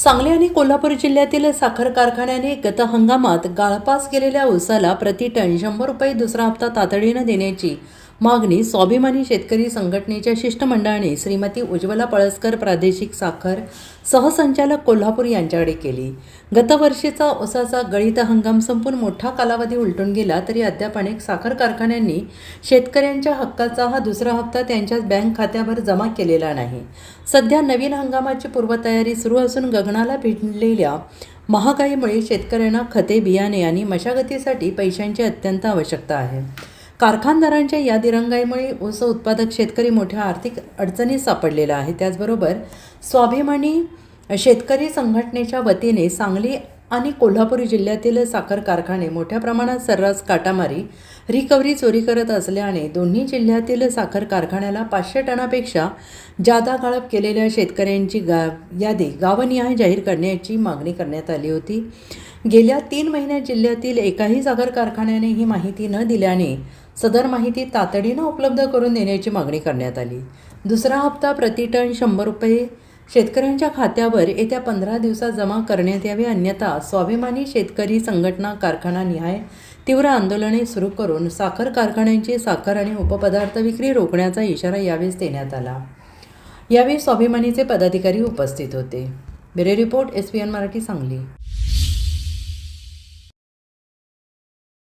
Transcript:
सांगली आणि कोल्हापूर जिल्ह्यातील साखर कारखान्याने गत हंगामात गाळपास केलेल्या ऊसाला प्रति टन 100 रुपये दुसरा हप्ता तातडीनं देण्याची मागणी स्वाभिमानी शेतकरी संघटनेच्या शिष्टमंडळाने श्रीमती उज्ज्वला पळसकर प्रादेशिक साखर सहसंचालक कोल्हापूर यांच्याकडे केली। गत वर्षीचा ऊसाचा गळीत हंगाम संपून मोठा कालावधी उलटून गेला तरी अद्याप अनेक साखर कारखान्यांनी शेतकऱ्यांच्या हक्काचा हा दुसरा हप्ता त्यांच्या बँक खात्यावर जमा केलेला नाही। सध्या नवीन हंगामाची पूर्वतयारी सुरू असून गगनाला भिडलेल्या महागाईमुळे शेतकऱ्यांना खते, बियाणे आणि मशागतीसाठी पैशांची अत्यंत आवश्यकता आहे। कारखानदारांच्या या दिरंगाईमुळे ऊस उत्पादक शेतकरी मोठ्या आर्थिक अडचणीत सापडलेला आहे। त्याचबरोबर स्वाभिमानी शेतकरी संघटनेच्या वतीने सांगली आणि कोल्हापूर जिल्ह्यातील साखर कारखाने मोठ्या प्रमाणात सर्रास काटामारी, रिकव्हरी चोरी करत असल्याने दोन्ही जिल्ह्यातील साखर कारखान्याला 500 टनापेक्षा जादा गाळप केलेल्या शेतकऱ्यांची यादी गावनिहाय जाहीर करण्याची मागणी करण्यात आली होती। गेल्या 3 महिन्यात जिल्ह्यातील एकाही साखर कारखान्याने ही माहिती न दिल्याने सदर माहिती तातडीनं उपलब्ध करून देण्याची मागणी करण्यात आली। दुसरा हप्ता प्रति टन 100 रुपये शेतकऱ्यांच्या खात्यावर येत्या 15 दिवसात जमा करण्यात यावे, अन्यथा स्वाभिमानी शेतकरी संघटना कारखानानिहाय तीव्र आंदोलने सुरू करून साखर कारखान्यांची साखर आणि उपपदार्थ विक्री रोखण्याचा इशारा यावेळी देण्यात आला। यावेळी स्वाभिमानीचे पदाधिकारी उपस्थित होते। Bureau report SPN Marathi Sangli.